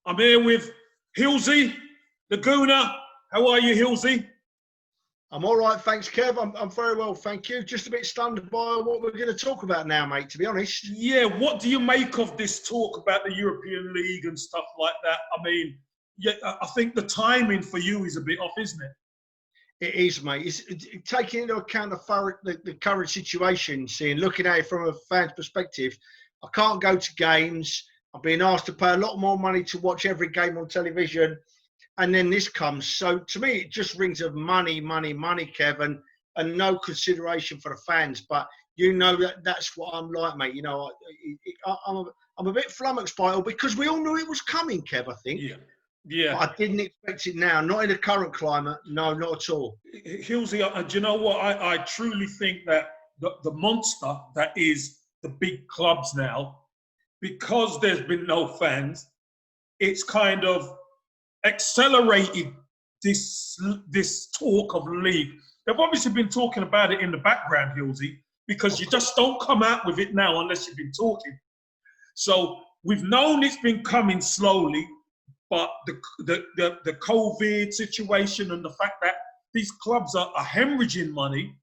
I'm here with Hillsy the Gooner. How are you, Hillsy? I'm all right, thanks, Kev. I'm very well, thank you. Just a bit stunned by what we're going to talk about now, mate, to be honest. Yeah, what do you make of this talk about the European League and stuff like that? I mean, yeah, I think the timing for you is a bit off, isn't it? It is, mate. It's taking into account the current situation, looking at it from a fan's perspective. I can't go to games. I'm being asked to pay a lot more money to watch every game on television. And then this comes. So to me, it just rings of money, Kevin, and no consideration for the fans. But you know that's what I'm like, mate. You know, I'm a bit flummoxed by it all because we all knew it was coming, Kev, I think. Yeah. But I didn't expect it now. Not in the current climate. No, not at all. Hillsy, do you know what? I truly think that the monster that is the big clubs now, because there's been no fans, it's kind of accelerated this talk of league. They've obviously been talking about it in the background, Hillsy, because you just don't come out with it now unless you've been talking. So we've known it's been coming slowly, but the COVID situation and the fact that these clubs are hemorrhaging money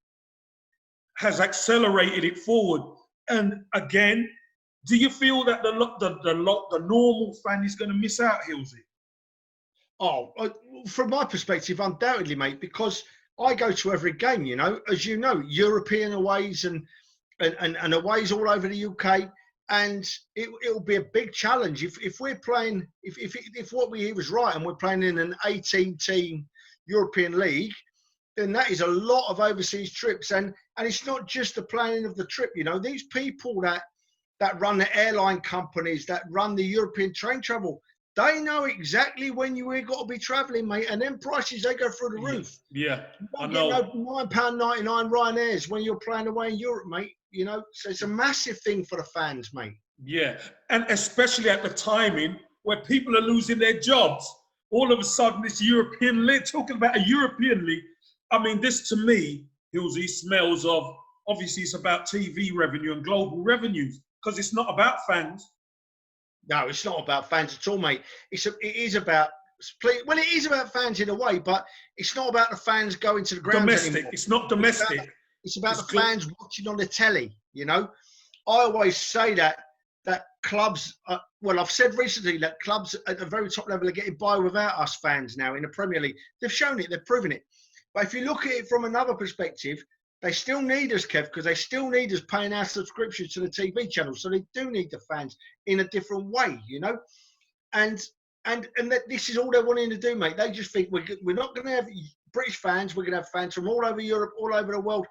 has accelerated it forward. And again, do you feel that the normal fan is going to miss out, Hillsy? Oh, from my perspective, undoubtedly, mate, because I go to every game, you know, as you know, European aways and aways all over the UK. And it'll be a big challenge if we're playing, if what we hear was right and we're playing in an 18-team European League, then that is a lot of overseas trips. And it's not just the planning of the trip, you know, these people that run the airline companies, that run the European train travel, they know exactly when you've got to be travelling, mate, and then prices, they go through the roof. Yeah, I know. £9.99 Ryanairs when you're playing away in Europe, mate, you know, so it's a massive thing for the fans, mate. Yeah, and especially at the timing where people are losing their jobs. All of a sudden, this European League, talking about a European League, I mean, this to me, Hillsy, smells of, obviously it's about TV revenue and global revenues, because it's not about fans. No, it's not about fans at all, mate. It is about fans in a way, but it's not about the fans going to the ground anymore. It's not domestic. It's about the fans watching on the telly, you know. I always say that clubs, I've said recently that clubs at the very top level are getting by without us fans now in the Premier League. They've shown it, they've proven it. But if you look at it from another perspective, they still need us, Kev, because they still need us paying our subscription to the TV channel. So they do need the fans in a different way, you know. And that this is all they're wanting to do, mate. They just think we're not going to have British fans. We're going to have fans from all over Europe, all over the world.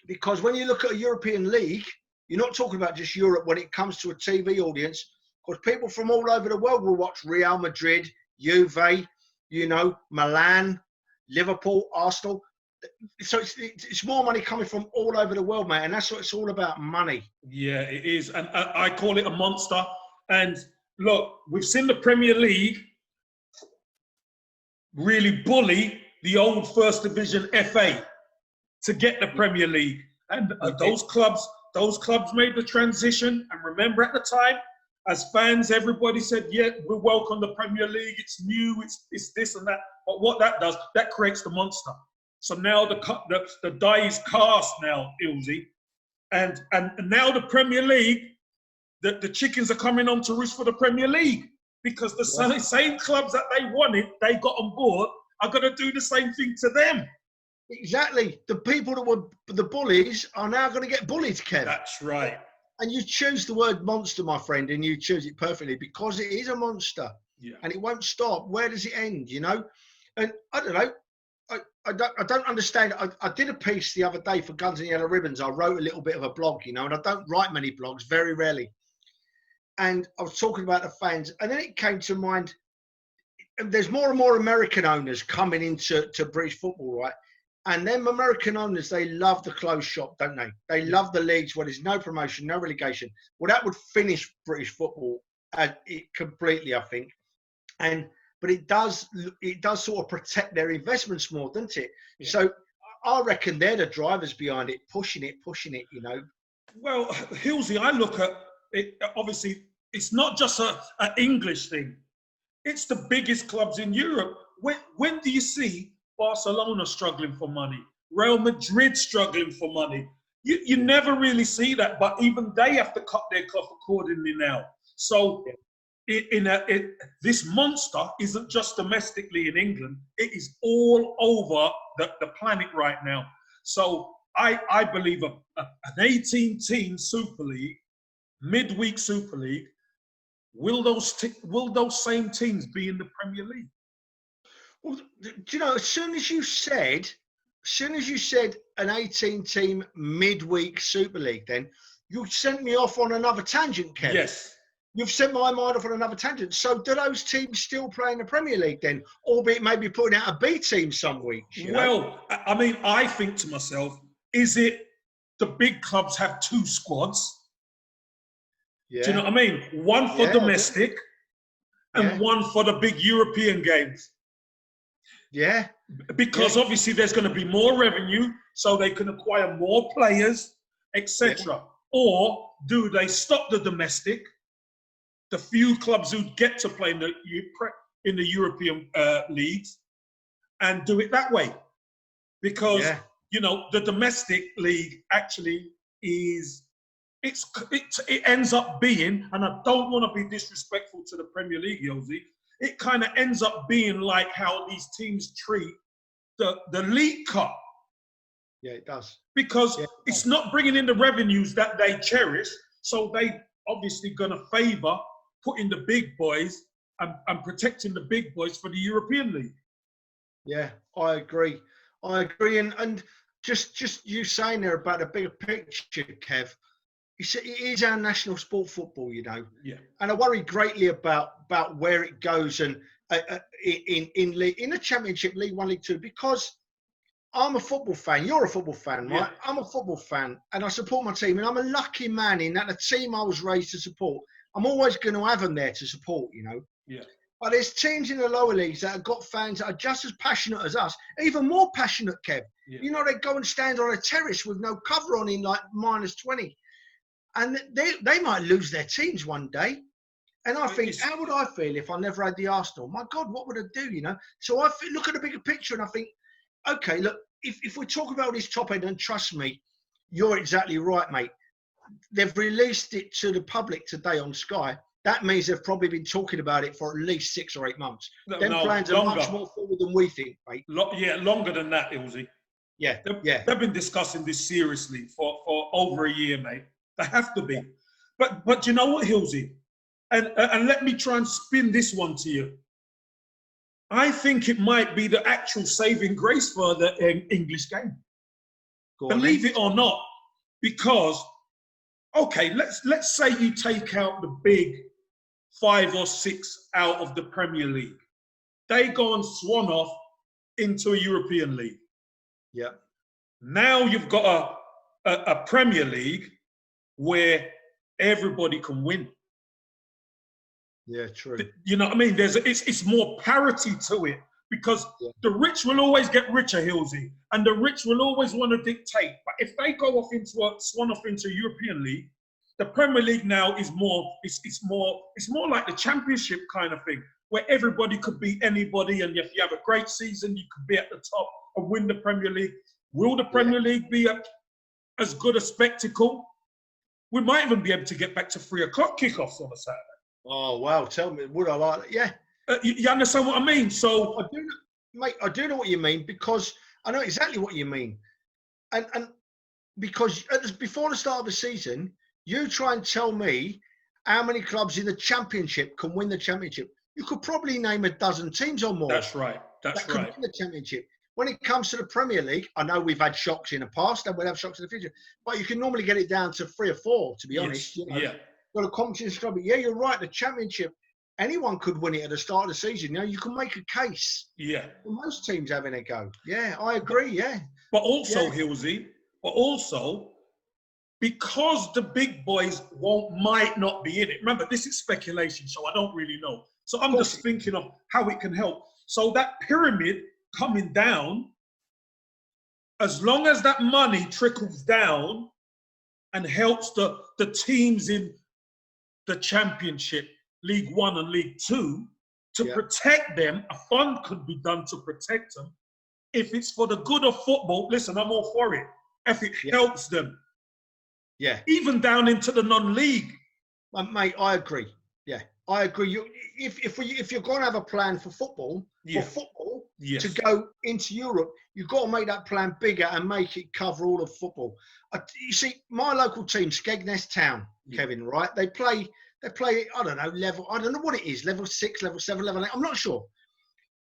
Because when you look at a European League, you're not talking about just Europe when it comes to a TV audience. Because people from all over the world will watch Real Madrid, Juve, you know, Milan, Liverpool, Arsenal. So it's more money coming from all over the world, mate, and that's what it's all about, money. Yeah, it is, and I call it a monster. And look, we've seen the Premier League really bully the old First Division FA to get the Premier League, and those clubs made the transition. And remember, at the time, as fans, everybody said, "Yeah, we welcome the Premier League. It's new. It's this and that." But what that does, that creates the monster. So now the die is cast now, Hillsy. And now the Premier League, the chickens are coming on to roost for the Premier League, because the same clubs that they wanted, they got on board, are going to do the same thing to them. Exactly. The people that were the bullies are now going to get bullied, Kev. That's right. And you choose the word monster, my friend, and you choose it perfectly, because it is a monster. Yeah. And it won't stop. Where does it end, you know? And I don't know. I don't understand. I did a piece the other day for Guns and Yellow Ribbons. I wrote a little bit of a blog, you know, and I don't write many blogs, very rarely. And I was talking about the fans, and then it came to mind, there's more and more American owners coming into British football, right? And them American owners, they love the closed shop, don't they? They love the leagues where there's no promotion, no relegation. Well, that would finish British football completely, I think. But it does sort of protect their investments more, doesn't it? Yeah. So I reckon they're the drivers behind it, pushing it, you know. Well, Hillsy, I look at it, obviously, it's not just an English thing. It's the biggest clubs in Europe. When do you see Barcelona struggling for money? Real Madrid struggling for money? You never really see that, but even they have to cut their cloth accordingly now. So this monster isn't just domestically in England, it is all over the planet right now. So I believe an 18-team Super League, midweek Super League, will those same teams be in the Premier League? Well, do you know, as soon as you said an 18-team midweek Super League, then you sent me off on another tangent, Kev. Yes. You've sent my mind off on another tangent. So do those teams still play in the Premier League then? Albeit maybe putting out a B team some weeks, you know? Well, I mean, I think to myself, is it the big clubs have two squads? Yeah. Do you know what I mean? One for domestic and one for the big European games. Yeah. Because obviously there's going to be more revenue, so they can acquire more players, etc. Yeah. Or do they stop the domestic, the few clubs who get to play in the European leagues, and do it that way? Because you know, the domestic league actually is it ends up being, and I don't want to be disrespectful to the Premier League, Hillsy, it kind of ends up being like how these teams treat the League Cup. Yeah, it does. Because it's not bringing in the revenues that they cherish, so they obviously going to favour putting the big boys and protecting the big boys for the European League. Yeah, I agree. And just you saying there about the bigger picture, Kev, it is our national sport, football, you know. Yeah. And I worry greatly about where it goes and in the Championship, League One, League Two, because I'm a football fan. You're a football fan, right? Yeah. I'm a football fan, and I support my team. And I'm a lucky man in that the team I was raised to support, I'm always going to have them there to support, you know. Yeah. But there's teams in the lower leagues that have got fans that are just as passionate as us, even more passionate, Kev. Yeah. You know, they go and stand on a terrace with no cover on in like -20. And they might lose their teams one day. And I think, how would I feel if I never had the Arsenal? My God, what would I do, you know? So I look at the bigger picture and I think, okay, look, if we talk about this top end, and trust me, you're exactly right, mate. They've released it to the public today on Sky. That means they've probably been talking about it for at least 6 or 8 months. Them plans are much more forward than we think, mate. Longer than that, Hillsy. Yeah, They've been discussing this seriously for over a year, mate. They have to be. Yeah. But you know what, Hillsy? And let me try and spin this one to you. I think it might be the actual saving grace for the English game. Believe it or not, because, okay, let's say you take out the big 5 or 6 out of the Premier League. They go and swan off into a European league. Yeah. Now you've got a Premier League where everybody can win. Yeah, true. You know what I mean? It's more parity to it, because the rich will always get richer, Hillsy, and the rich will always want to dictate. But if they go off swan off into a European league, the Premier League now is more. It's more like the Championship kind of thing, where everybody could beat anybody, and if you have a great season, you could be at the top and win the Premier League. Will the Premier League be as good a spectacle? We might even be able to get back to 3 o'clock kickoffs on a Saturday. Oh, wow. Tell me, would I like that? Yeah. You understand what I mean? So, I do, mate, I do know what you mean, because I know exactly what you mean. And because before the start of the season, you try and tell me how many clubs in the Championship can win the Championship. You could probably name a dozen teams or more. That's right. That could win the Championship. When it comes to the Premier League, I know we've had shocks in the past and we'll have shocks in the future, but you can normally get it down to 3 or 4, to be honest. You know? Yeah. Got a competition club. Yeah, you're right. The Championship, anyone could win it at the start of the season. You know, you can make a case. Yeah. For most teams having a go. Yeah, I agree. Yeah. But also, Hillsy, because the big boys might not be in it. Remember, this is speculation, so I don't really know. So I'm just thinking of how it can help. So that pyramid coming down, as long as that money trickles down and helps the teams in the Championship, League One and League Two, to protect them. A fund could be done to protect them. If it's for the good of football, listen, I'm all for it. If it helps them. Yeah. Even down into the non-league. Mate, I agree. Yeah, I agree. If you're going to have a plan for football, to go into Europe, you've got to make that plan bigger and make it cover all of football. You see, my local team, Skegness Town, Kevin, right? They play, I don't know, I don't know what it is, level 6, level 7, level 8, I'm not sure.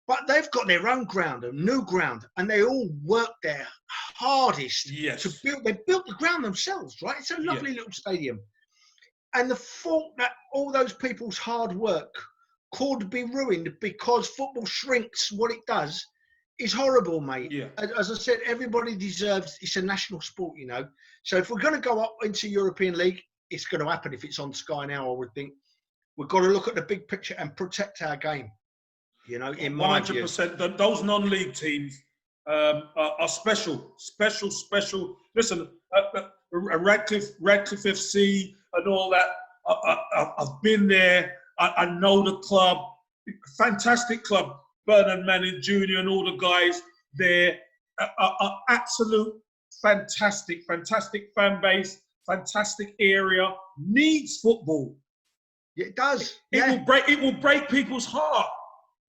But they've got their own ground, a new ground, and they all work their hardest to build. They built the ground themselves, right? It's a lovely little stadium. And the thought that all those people's hard work could be ruined because football shrinks what it does is horrible, mate. Yeah. As I said, everybody deserves, it's a national sport, you know. So if we're going to go up into European League, it's going to happen if it's on Sky now, I would think. We've got to look at the big picture and protect our game. You know, in my 100%. Those non-league teams are special. Listen, Radcliffe FC and all that. I've been there. I know the club. Fantastic club. Bernard Manning Jr. and all the guys there are absolute fantastic fan base, fantastic area. Needs football. It does. It will break people's heart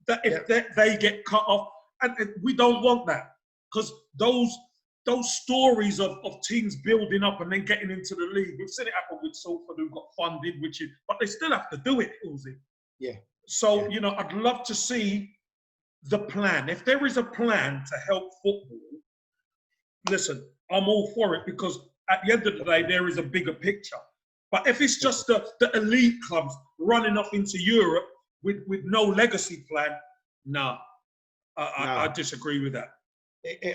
that if they get cut off, and we don't want that, because those stories of teams building up and then getting into the league, we've seen it happen with Salford, who got funded, but they still have to do it, Hillsy. Yeah. So you know, I'd love to see the plan. If there is a plan to help football, listen, I'm all for it, because at the end of the day, there is a bigger picture. But if it's just the elite clubs running off into Europe with no legacy plan, no. I disagree with that.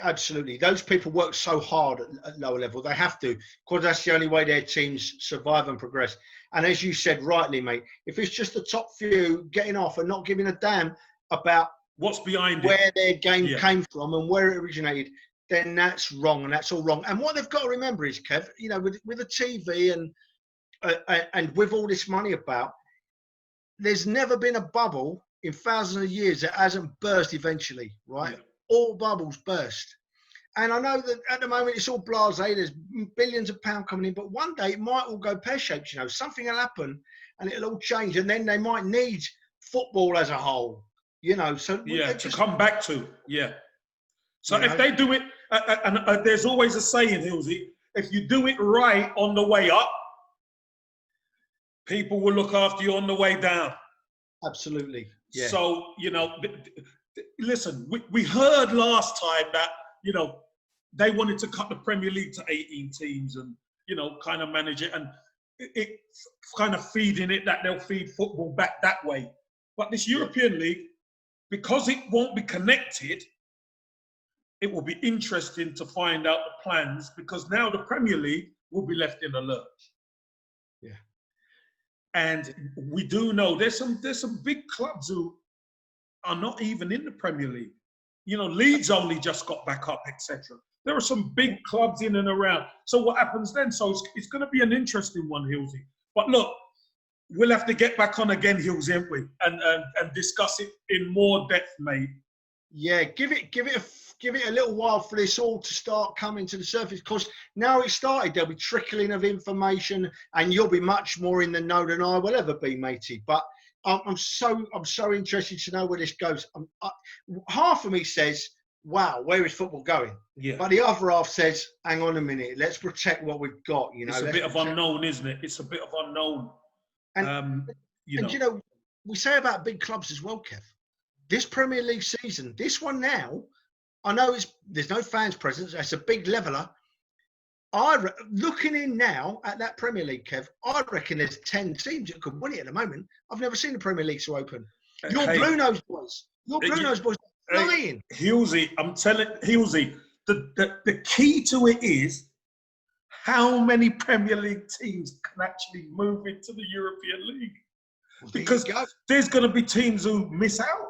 Absolutely. Those people work so hard at lower level. They have to, because that's the only way their teams survive and progress. And as you said rightly, mate, if it's just the top few getting off and not giving a damn about what's behind where their game came from and where it originated, then that's wrong, and that's all wrong. And what they've got to remember is, Kev, you know, with the TV and with all this money about, there's never been a bubble in thousands of years that hasn't burst eventually, right? Yeah. All bubbles burst. And I know that at the moment it's all blasé, there's billions of pounds coming in, but one day it might all go pear-shaped, you know, something will happen and it'll all change, and then they might need football as a whole, you know. So to come back to, So if they do it, and there's always a saying, Hillsy, if you do it right on the way up, people will look after you on the way down. Absolutely. Yeah. So, you know, listen, we heard last time that, you know, they wanted to cut the Premier League to 18 teams and, you know, kind of manage it, and it kind of feeding it that they'll feed football back that way. But this European League, because it won't be connected, it will be interesting to find out the plans, because now the Premier League will be left in a lurch. Yeah. And we do know there's some big clubs who are not even in the Premier League. You know, Leeds only just got back up, etc. There are some big clubs in and around. So what happens then? So it's going to be an interesting one, Hillsy. But look, we'll have to get back on again, Hillsy, ain't we? And discuss it in more depth, mate. Yeah, give it a little while for this all to start coming to the surface, because now it's started, there'll be trickling of information, and you'll be much more in the know than I will ever be, matey. But I'm so interested to know where this goes. Half of me says, "Wow, where is football going?" Yeah. But the other half says, "Hang on a minute, let's protect what we've got." You know, it's a bit of unknown, isn't it? It's a bit of unknown. And you know, we say about big clubs as well, Kev. This Premier League season, this one now, I know there's no fans presence. That's a big leveler. Looking in now at that Premier League, Kev, I reckon there's 10 teams that could win it at the moment. I've never seen the Premier League so open. Your Blue Nose boys are flying. Hillsy, I'm telling Hillsy, the key to it is how many Premier League teams can actually move into the European League. Well, because there's going to be teams who miss out.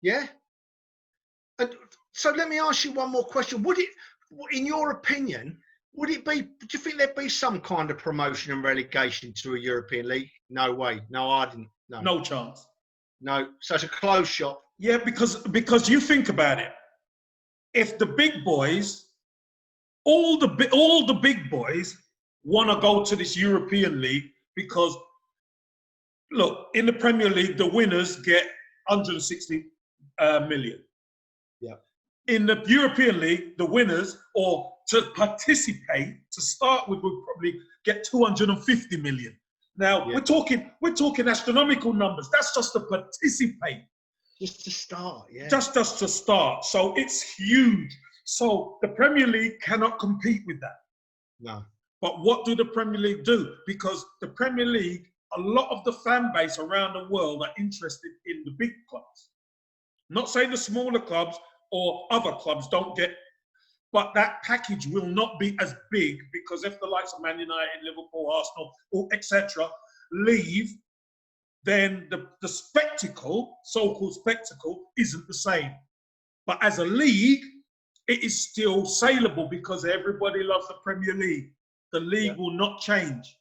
Yeah. And so let me ask you one more question. In your opinion, would it be, do you think there'd be some kind of promotion and relegation to a European League? No way. No, I didn't. No chance. No, so it's a closed shop. Yeah, because you think about it. If the big boys, all the big boys want to go to this European league because, look, in the Premier League, the winners get 160 million. Yeah. In the European League, the winners, or to participate, to start with, would probably get 250 million. Now, we're talking astronomical numbers. That's just to participate. Just to start, yeah. Just to start. So it's huge. So the Premier League cannot compete with that. No. But what do the Premier League do? Because the Premier League, a lot of the fan base around the world are interested in the big clubs. Not saying the smaller clubs or other clubs don't get, but that package will not be as big because if the likes of Man United, Liverpool, Arsenal, or etc. leave, then the spectacle, so-called spectacle, isn't the same. But as a league, it is still saleable because everybody loves the Premier League. The league will not change.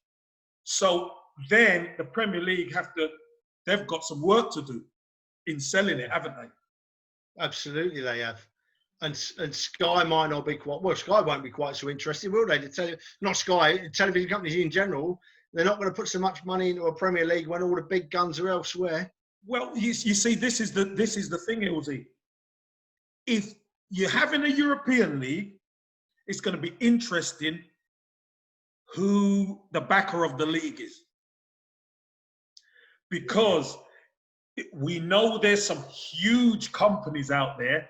So then the Premier League they've got some work to do in selling it, haven't they? Absolutely, they have. And Sky might not be quite, well, Sky won't be quite so interested, will they? Not Sky, television companies in general, they're not going to put so much money into a Premier League when all the big guns are elsewhere. Well, you see, this is the thing, Hillsy. If you're having a European league, it's going to be interesting who the backer of the league is. Because we know there's some huge companies out there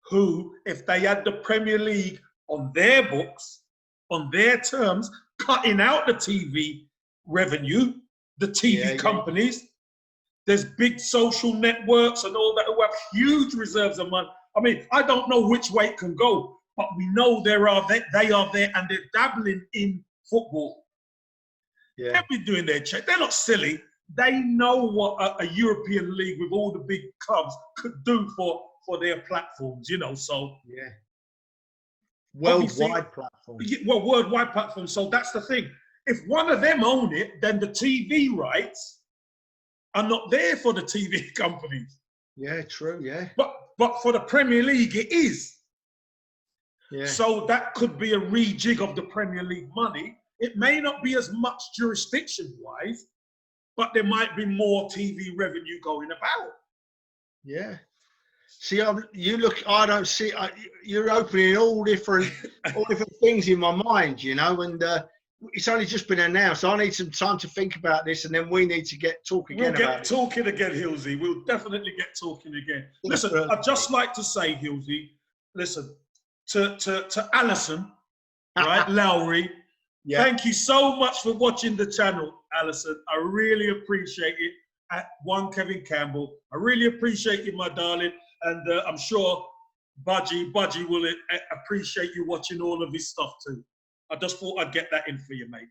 who, if they had the Premier League on their books, on their terms, cutting out the TV revenue, the TV companies, there's big social networks and all that who have huge reserves of money. I mean, I don't know which way it can go, but we know they are there and they're dabbling in football. Yeah. They'll be doing their check. They're not silly. They know what a European league with all the big clubs could do for their platforms, so. Yeah. Worldwide platform. Well, worldwide platform. So that's the thing. If one of them own it, then the TV rights are not there for the TV companies. Yeah, true, yeah. But for the Premier League, it is. Yeah. So that could be a rejig of the Premier League money. It may not be as much jurisdiction-wise, but there might be more TV revenue going about. Yeah. See, I don't see, you're opening all different things in my mind, and it's only just been announced. I need some time to think about this, and then we need to talk again about it. We'll get talking again, Hillsy. We'll definitely get talking again. Listen, I'd just like to say, Hillsy, listen, to Alison, right, Lowry, thank you so much for watching the channel, Alison. I really appreciate it. At One Kevin Campbell, I really appreciate you, my darling. And I'm sure Budgie will appreciate you watching all of his stuff too. I just thought I'd get that in for you, mate.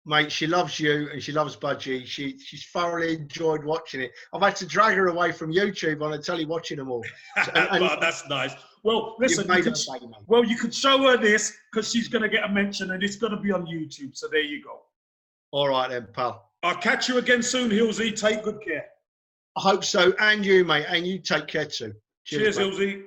Mate, she loves you and she loves Budgie. She's thoroughly enjoyed watching it. I've had to drag her away from YouTube on the telly watching them all. Well, that's nice. Well, listen, you could show her this because she's going to get a mention and it's going to be on YouTube. So there you go. All right then, pal. I'll catch you again soon, Hillsy. Take good care. I hope so. And you, mate. And you take care too. Cheers, Hillsy.